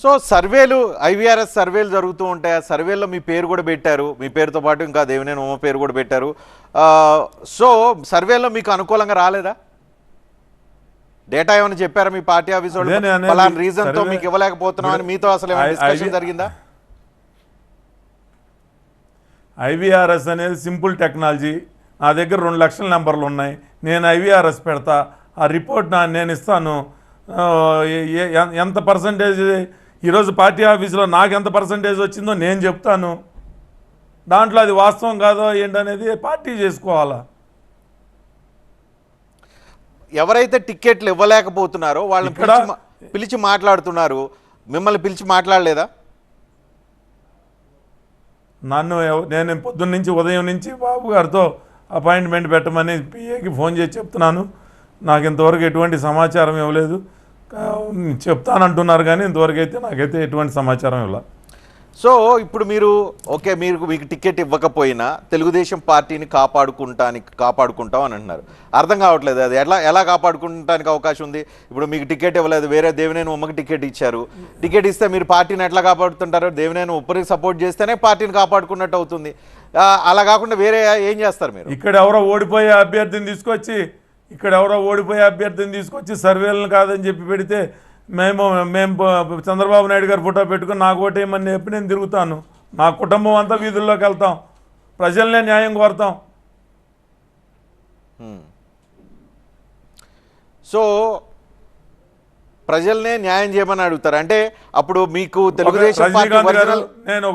So సర్వేలు IVRS సర్వేలు జరుగుతూ ఉంటాయి. ఆ సర్వేలో మీ పేరు కూడా పెట్టారు, మీ పేరుతో పాటు ఇంకా దేవినేని ఉమ పేరు కూడా పెట్టారు. సో సర్వేలో మీకు అనుకూలంగా రాలేదా? డేటా ఏమైనా చెప్పారా మీ పార్టీ ఆఫీస్ వాళ్ళు? పలానా రీజన్తో మీకు ఇవ్వలేకపోతున్నాం అని మీతో అసలు ఏమైనా డిస్కషన్ జరిగిందా? ఐవీఆర్ఎస్ అనేది సింపుల్ టెక్నాలజీ. నా దగ్గర 2 లక్షల నెంబర్లు ఉన్నాయి. నేను ఐవీఆర్ఎస్ పెడతా, ఆ రిపోర్ట్ నేను ఇస్తాను. ఎంత పర్సంటేజ్ ఈరోజు పార్టీ ఆఫీసులో నాకు ఎంత పర్సంటేజ్ వచ్చిందో నేను చెప్తాను. దాంట్లో అది వాస్తవం కాదో ఏంటనేది పార్టీ చేసుకోవాలా. ఎవరైతే టికెట్లు ఇవ్వలేకపోతున్నారో వాళ్ళని పిలిచి మాట్లాడుతున్నారు, మిమ్మల్ని పిలిచి మాట్లాడలేదా? నేను పొద్దున్న నుంచి ఉదయం నుంచి బాబు గారితో అపాయింట్మెంట్ పెట్టమని పిఏకి ఫోన్ చేసి చెప్తున్నాను. నాకు ఇంతవరకు ఎటువంటి సమాచారం ఇవ్వలేదు. చెప్తానంటున్నారు కానీ ఇంతవరకు అయితే నాకైతే ఎటువంటి సమాచారం ఇవ్వలేదు. సో ఇప్పుడు మీకు టికెట్ ఇవ్వకపోయినా తెలుగుదేశం పార్టీని కాపాడుకుంటాం అని అంటున్నారు. అర్థం కావట్లేదు అది ఎలా కాపాడుకుంటానికి అవకాశం ఉంది? ఇప్పుడు మీకు టికెట్ ఇవ్వలేదు, వేరే దేవినేని ఉమ్మకి టికెట్ ఇచ్చారు. టికెట్ ఇస్తే మీరు పార్టీని ఎట్లా కాపాడుతుంటారు? దేవినేని ఉప్పరికి సపోర్ట్ చేస్తేనే పార్టీని కాపాడుకున్నట్టు అవుతుంది. అలా కాకుండా వేరే ఏం చేస్తారు మీరు? ఇక్కడ ఎవరో ఓడిపోయే అభ్యర్థిని తీసుకొచ్చి సర్వేలను కాదని చెప్పి పెడితే మేము చంద్రబాబు నాయుడు గారు ఫోటో పెట్టుకుని నాకు ఓటేయమని చెప్పి నేను తిరుగుతాను. నా కుటుంబం అంతా వీధుల్లోకి వెళ్తాం, ప్రజలనే న్యాయం కోరుతాం. సో ప్రజల్నే న్యాయం చేయమని అడుగుతారు అంటే అప్పుడు మీకు తెలుగుదేశం పార్టీ నేను